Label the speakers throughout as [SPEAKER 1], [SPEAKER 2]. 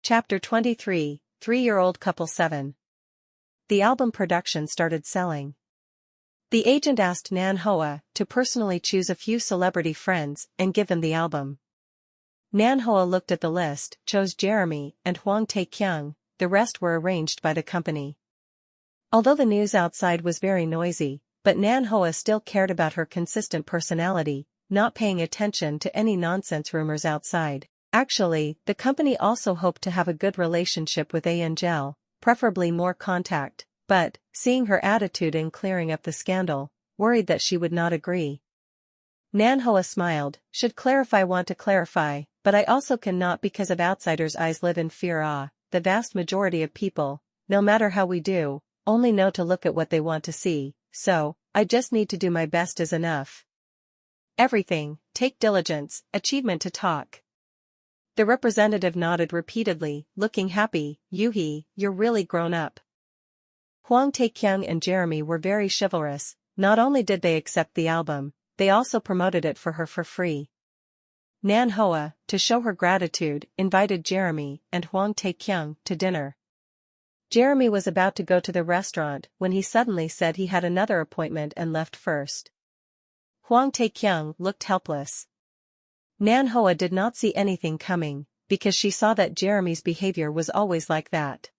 [SPEAKER 1] Chapter 23, 3-Year-Old Couple 7. The album production started selling. The agent asked Nan Hoa to personally choose a few celebrity friends and give them the album. Nan Hoa looked at the list, chose Jeremy and Hwang Tae-kyung, the rest were arranged by the company. Although the news outside was very noisy, but Nan Hoa still cared about her consistent personality, not paying attention to any nonsense rumors outside. Actually, the company also hoped to have a good relationship with Angel, preferably more contact, but, seeing her attitude in clearing up the scandal, worried that she would not agree. Nan Hoa smiled, want to clarify, but I also cannot because of outsiders' eyes live in fear. The vast majority of people, no matter how we do, only know to look at what they want to see, so, I just need to do my best is enough. Everything, take diligence, achievement to talk. The representative nodded repeatedly, looking happy. Yuhi, you're really grown up. Hwang Tae-kyung and Jeremy were very chivalrous, not only did they accept the album, they also promoted it for her for free. Nan Hoa, to show her gratitude, invited Jeremy and Hwang Tae-kyung to dinner. Jeremy was about to go to the restaurant when he suddenly said he had another appointment and left first. Hwang Tae-kyung looked helpless. Nan Hoa did not see anything coming, because she saw that Jeremy's behavior was always like that.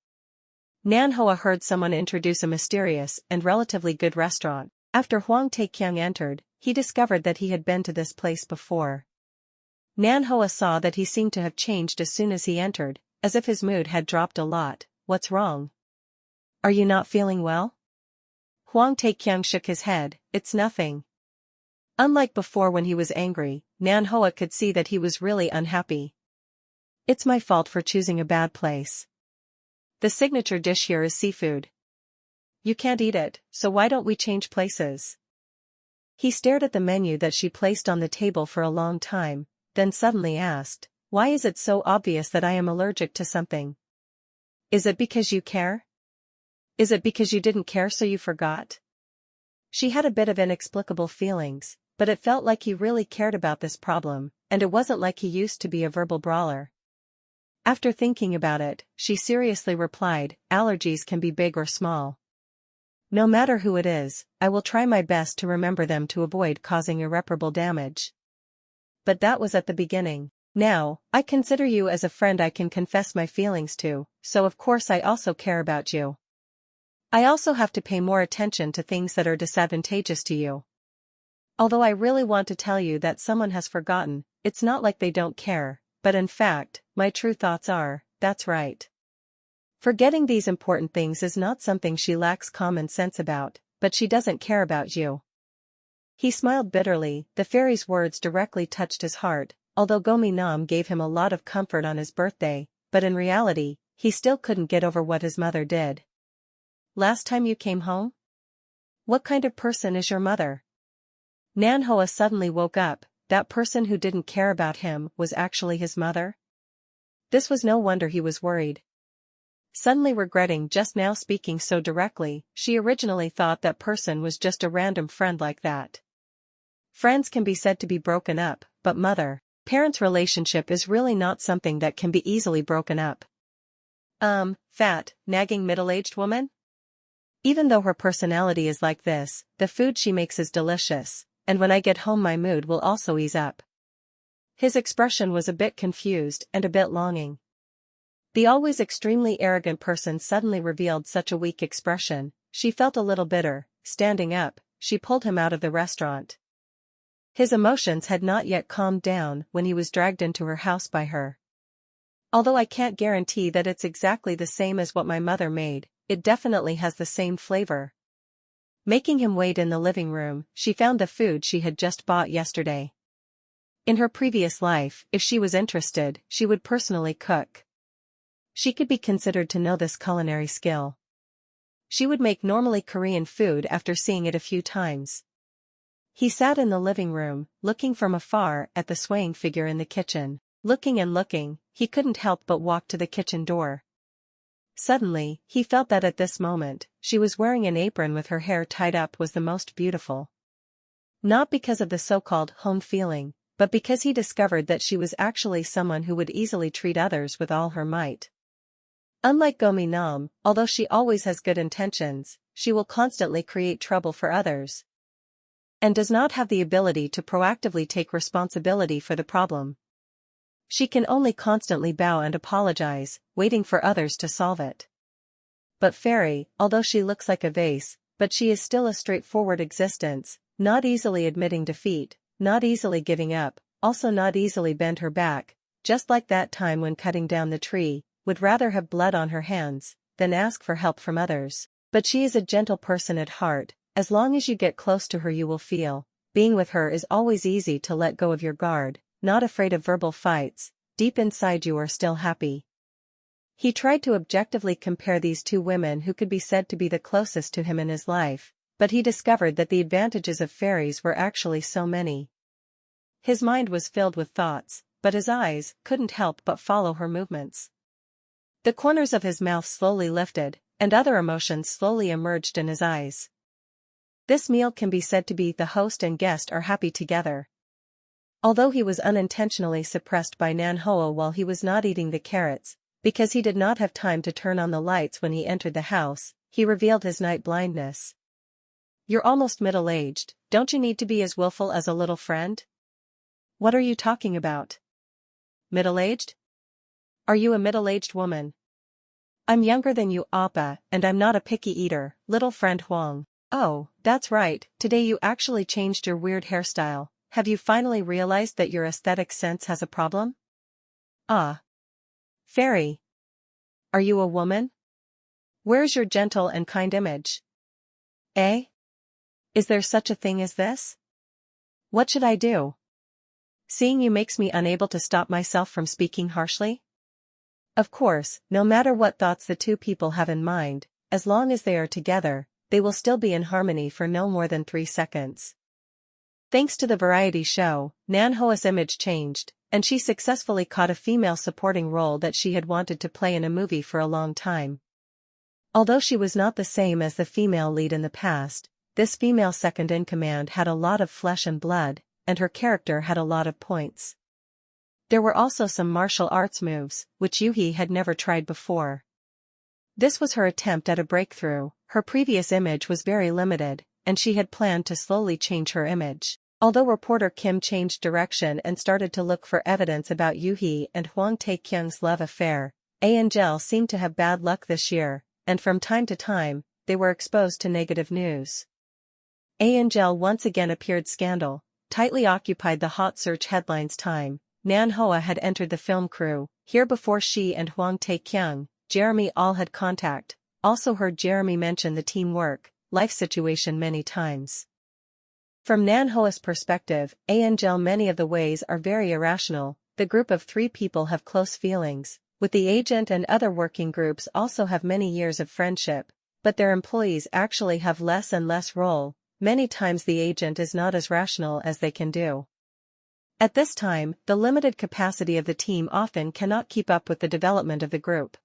[SPEAKER 1] Nan Hoa heard someone introduce a mysterious and relatively good restaurant. After Hwang Tae-kyung entered, he discovered that he had been to this place before. Nan Hoa saw that he seemed to have changed as soon as he entered, as if his mood had dropped a lot. What's wrong? Are you not feeling well? Hwang Tae-kyung shook his head, it's nothing. Unlike before when he was angry, Nan Hoa could see that he was really unhappy. It's my fault for choosing a bad place. The signature dish here is seafood. You can't eat it, so why don't we change places? He stared at the menu that she placed on the table for a long time, then suddenly asked, why is it so obvious that I am allergic to something? Is it because you care? Is it because you didn't care so you forgot? She had a bit of inexplicable feelings, but it felt like he really cared about this problem, and it wasn't like he used to be a verbal brawler. After thinking about it, she seriously replied, allergies can be big or small. No matter who it is, I will try my best to remember them to avoid causing irreparable damage. But that was at the beginning. Now, I consider you as a friend I can confess my feelings to, so of course I also care about you. I also have to pay more attention to things that are disadvantageous to you. Although I really want to tell you that someone has forgotten, it's not like they don't care, but in fact, my true thoughts are, that's right. Forgetting these important things is not something she lacks common sense about, but she doesn't care about you. He smiled bitterly, the fairy's words directly touched his heart, although Gomi Nam gave him a lot of comfort on his birthday, but in reality, he still couldn't get over what his mother did. Last time you came home? What kind of person is your mother? Nan Hoa suddenly woke up, that person who didn't care about him was actually his mother? This was no wonder he was worried. Suddenly regretting just now speaking so directly, she originally thought that person was just a random friend like that. Friends can be said to be broken up, but mother-parent relationship is really not something that can be easily broken up. Fat, nagging middle-aged woman? Even though her personality is like this, the food she makes is delicious, and when I get home my mood will also ease up. His expression was a bit confused and a bit longing. The always extremely arrogant person suddenly revealed such a weak expression, she felt a little bitter. Standing up, she pulled him out of the restaurant. His emotions had not yet calmed down when he was dragged into her house by her. Although I can't guarantee that it's exactly the same as what my mother made, it definitely has the same flavor. Making him wait in the living room, she found the food she had just bought yesterday. In her previous life, if she was interested, she would personally cook. She could be considered to know this culinary skill. She would make normally Korean food after seeing it a few times. He sat in the living room, looking from afar at the swaying figure in the kitchen. Looking and looking, he couldn't help but walk to the kitchen door. Suddenly, he felt that at this moment, she was wearing an apron with her hair tied up was the most beautiful. Not because of the so-called home feeling, but because he discovered that she was actually someone who would easily treat others with all her might. Unlike Gomi Nam, although she always has good intentions, she will constantly create trouble for others and does not have the ability to proactively take responsibility for the problem. She can only constantly bow and apologize, waiting for others to solve it. But Fairy, although she looks like a vase, but she is still a straightforward existence, not easily admitting defeat, not easily giving up, also not easily bend her back, just like that time when cutting down the tree, would rather have blood on her hands than ask for help from others. But she is a gentle person at heart. As long as you get close to her you will feel, being with her is always easy to let go of your guard, not afraid of verbal fights, deep inside you are still happy. He tried to objectively compare these two women who could be said to be the closest to him in his life, but he discovered that the advantages of fairies were actually so many. His mind was filled with thoughts, but his eyes couldn't help but follow her movements. The corners of his mouth slowly lifted, and other emotions slowly emerged in his eyes. This meal can be said to be the host and guest are happy together. Although he was unintentionally suppressed by Nan Hoa while he was not eating the carrots, because he did not have time to turn on the lights when he entered the house, he revealed his night blindness. "You're almost middle-aged, don't you need to be as willful as a little friend?" "What are you talking about? Middle-aged? Are you a middle-aged woman?" "I'm younger than you, Appa, and I'm not a picky eater, little friend Huang." "Oh, that's right, today you actually changed your weird hairstyle. Have you finally realized that your aesthetic sense has a problem?" "Ah. Fairy. Are you a woman? Where's your gentle and kind image? Eh? Is there such a thing as this? What should I do? Seeing you makes me unable to stop myself from speaking harshly." Of course, no matter what thoughts the two people have in mind, as long as they are together, they will still be in harmony for no more than 3 seconds. Thanks to the variety show, Nan Hoa's image changed, and she successfully caught a female supporting role that she had wanted to play in a movie for a long time. Although she was not the same as the female lead in the past, this female second-in-command had a lot of flesh and blood, and her character had a lot of points. There were also some martial arts moves, which Yuhi had never tried before. This was her attempt at a breakthrough. Her previous image was very limited, and she had planned to slowly change her image. Although reporter Kim changed direction and started to look for evidence about Yuhi and Hwang Tae-kyung's love affair, Angel seemed to have bad luck this year, and from time to time, they were exposed to negative news. Angel once again appeared scandal, tightly occupied the hot search headlines time. Nan Hoa had entered the film crew, here before she and Hwang Tae-kyung, Jeremy all had contact, also heard Jeremy mention the teamwork, life situation many times. From Nan Hoa's perspective, Angel many of the ways are very irrational. The group of 3 people have close feelings, with the agent and other working groups also have many years of friendship, but their employees actually have less and less role. Many times the agent is not as rational as they can do. At this time, the limited capacity of the team often cannot keep up with the development of the group.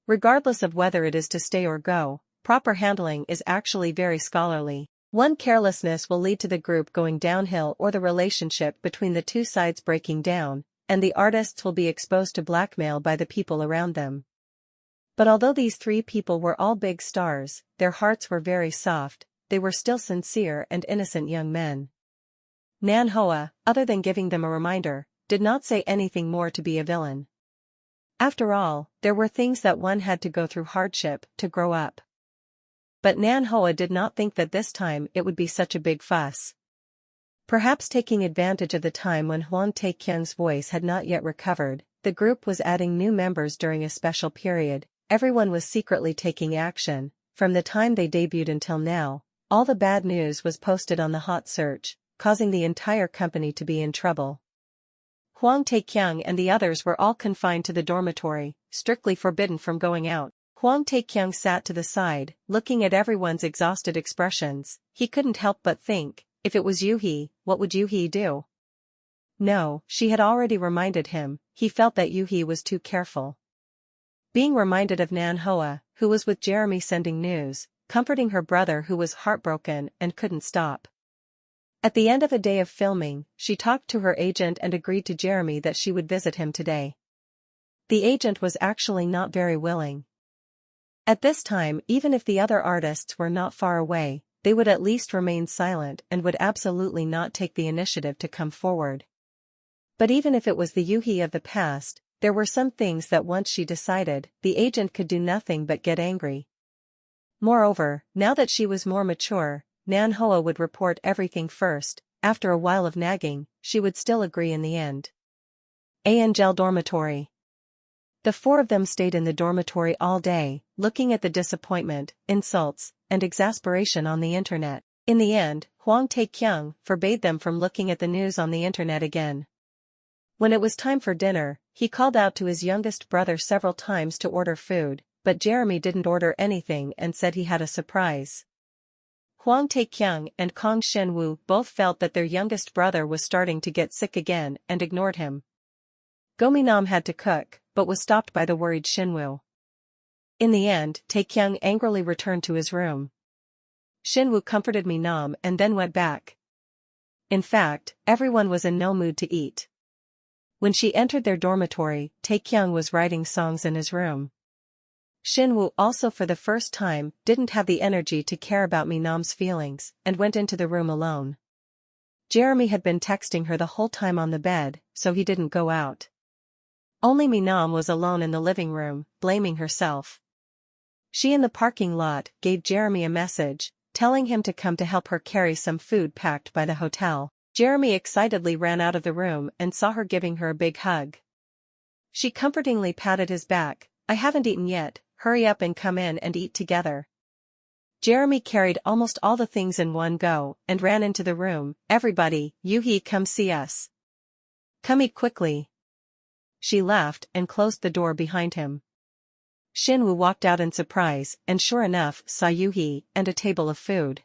[SPEAKER 1] Regardless of whether it is to stay or go, proper handling is actually very scholarly. One carelessness will lead to the group going downhill or the relationship between the two sides breaking down, and the artists will be exposed to blackmail by the people around them. But although these 3 people were all big stars, their hearts were very soft, they were still sincere and innocent young men. Nan Hoa, other than giving them a reminder, did not say anything more to be a villain. After all, there were things that one had to go through hardship to grow up. But Nan Hoa did not think that this time it would be such a big fuss. Perhaps taking advantage of the time when Hwang Tae-kyung's voice had not yet recovered, the group was adding new members during a special period. Everyone was secretly taking action. From the time they debuted until now, all the bad news was posted on the hot search, causing the entire company to be in trouble. Hwang Tae-kyung and the others were all confined to the dormitory, strictly forbidden from going out. Hwang Tae-kyung sat to the side, looking at everyone's exhausted expressions. He couldn't help but think, if it was Yuhi, what would Yuhi do? No, she had already reminded him. He felt that Yuhi was too careful. Being reminded of Nan Hoa, who was with Jeremy sending news, comforting her brother who was heartbroken and couldn't stop. At the end of a day of filming, she talked to her agent and agreed to Jeremy that she would visit him today. The agent was actually not very willing. At this time, even if the other artists were not far away, they would at least remain silent and would absolutely not take the initiative to come forward. But even if it was the Yuhi of the past, there were some things that once she decided, the agent could do nothing but get angry. Moreover, now that she was more mature, Nan Hoa would report everything first. After a while of nagging, she would still agree in the end. Angel dormitory. The four of them stayed in the dormitory all day, looking at the disappointment, insults, and exasperation on the internet. In the end, Huang Taekyung forbade them from looking at the news on the internet again. When it was time for dinner, he called out to his youngest brother several times to order food, but Jeremy didn't order anything and said he had a surprise. Huang Taekyung and Kang Shenwu both felt that their youngest brother was starting to get sick again and ignored him. Go Minam had to cook, but was stopped by the worried Shinwoo. In the end, Taekyung angrily returned to his room. Shinwoo comforted Minam and then went back. In fact, everyone was in no mood to eat. When she entered their dormitory, Taekyung was writing songs in his room. Shinwoo also for the first time didn't have the energy to care about Minam's feelings and went into the room alone. Jeremy had been texting her the whole time on the bed, so he didn't go out. Only Minam was alone in the living room, blaming herself. She in the parking lot gave Jeremy a message, telling him to come to help her carry some food packed by the hotel. Jeremy excitedly ran out of the room and saw her giving her a big hug. She comfortingly patted his back. I haven't eaten yet, hurry up and come in and eat together. Jeremy carried almost all the things in one go and ran into the room. Everybody, Yuhi, come see us. Come eat quickly. She laughed and closed the door behind him. Shinwoo walked out in surprise and sure enough saw Yuhi and a table of food.